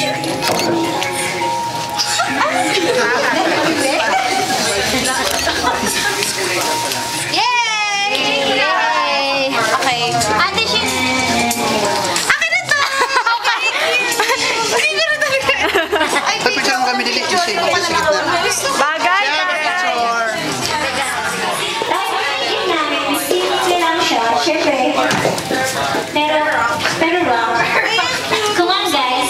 Yay! Okay. Ate, she's... Akin na to! Okay. Hindi ko na talaga. Ay, picture mo kami dili. Bagay! Siyempre, pero wrong. Come on, guys.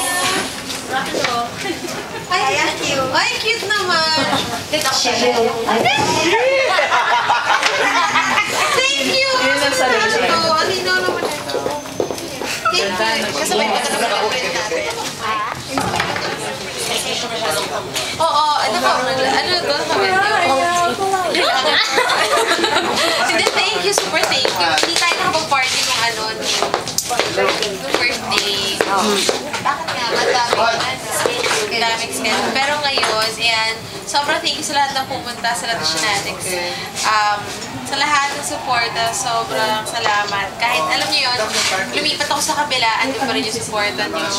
Ay, cute naman. Siyempre, Thank you! Ano naman ito? Thank you. Kasabay pa ito naman ang print natin. Oo, ano ba? Ano ito? Hindi, thank you. Super thank you. Hindi tayo nakapag-party nung ano, nung birthday. Bakit nga? Madaming schedule. Pero ngayon, ayan, sobrang thank you sa lahat ng pumunta sa Lato Shenanigans. Sa lahat ng suporta, sobrang salamat. Kahit alam niyo yun, lumipat ako sa kabila, andun pa rin yung suporta niyo.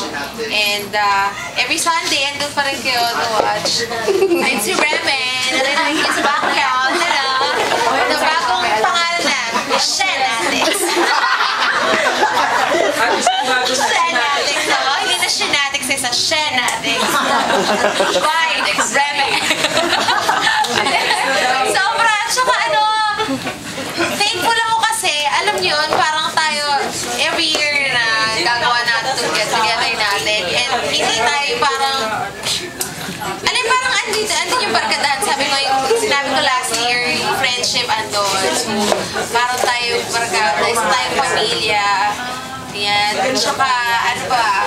And every Sunday, andun pa rin kayo to watch. Ay, si Remen, narinig niyo sa background, na bagong pangalan na, Shenanigans. Shenanigans, no? Hindi na Shenanigans, isa Shenanigans. Bye, Remen. Sobra, tsaka ano, thankful ako kasi, alam niyo yun, parang tayo, every year na gagawa natin itong get-together natin, and hindi tayo parang, parang andun yung barkadahan. Sinabi ko last year, yung friendship andun. So, parang tayo barkada, isa tayong pamilya. Yan. Tsaka, ano ba?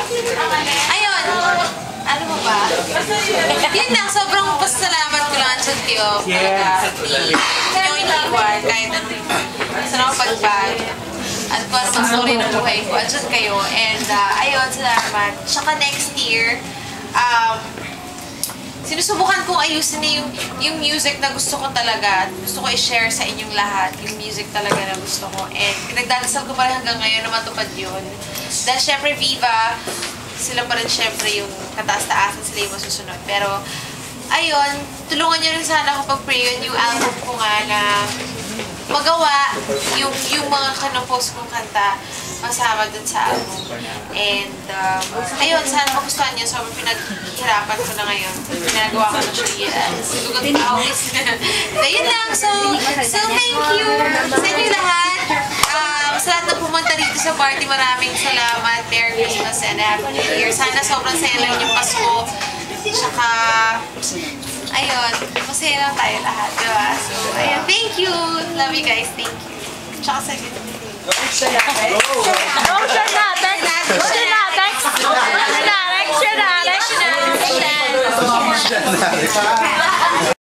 Ayun. Ano mo ba? Yun lang, sobrang pasalamat ko lang sa Tiyo. Hindi nyo iniwan kahit ano yung saan ako pagbag. At kung ano mang story ng buhay ko, andyan kayo. And ayun, salamat. Tsaka next year, sinusubukan kong ayusin na yung music na gusto ko talaga. Gusto ko i-share sa inyong lahat. Yung music talaga na gusto ko. And nagdadasal ko pa rin hanggang ngayon na matupad yun. Dahil syempre Viva, sila pa rin syempre yung kataas-taasan, sila yung masusunod. Pero, ayun, tulungan niyo rin sana ako pag-pray yun yung album ko nga na magawa yung mga kanopost kong kanta masama dun sa album. And, ayun, sana magustuhan niyo. Sobrang pinaghihirapan ko na ngayon. Pinagawa ko na siya. Silugan pa ako. Ayun lang. So, thank you sa inyo lahat. Sa lahat na pumunta dito sa party, maraming salamat. Merry Christmas and Happy New Year. Sana sobrang saya lang yung Pasko. Tsaka, ayun, masaya lang tayo lahat, diba? So, ayun, thank you. Love you guys, thank you. Tsaka sa ganyan. Shenanigans!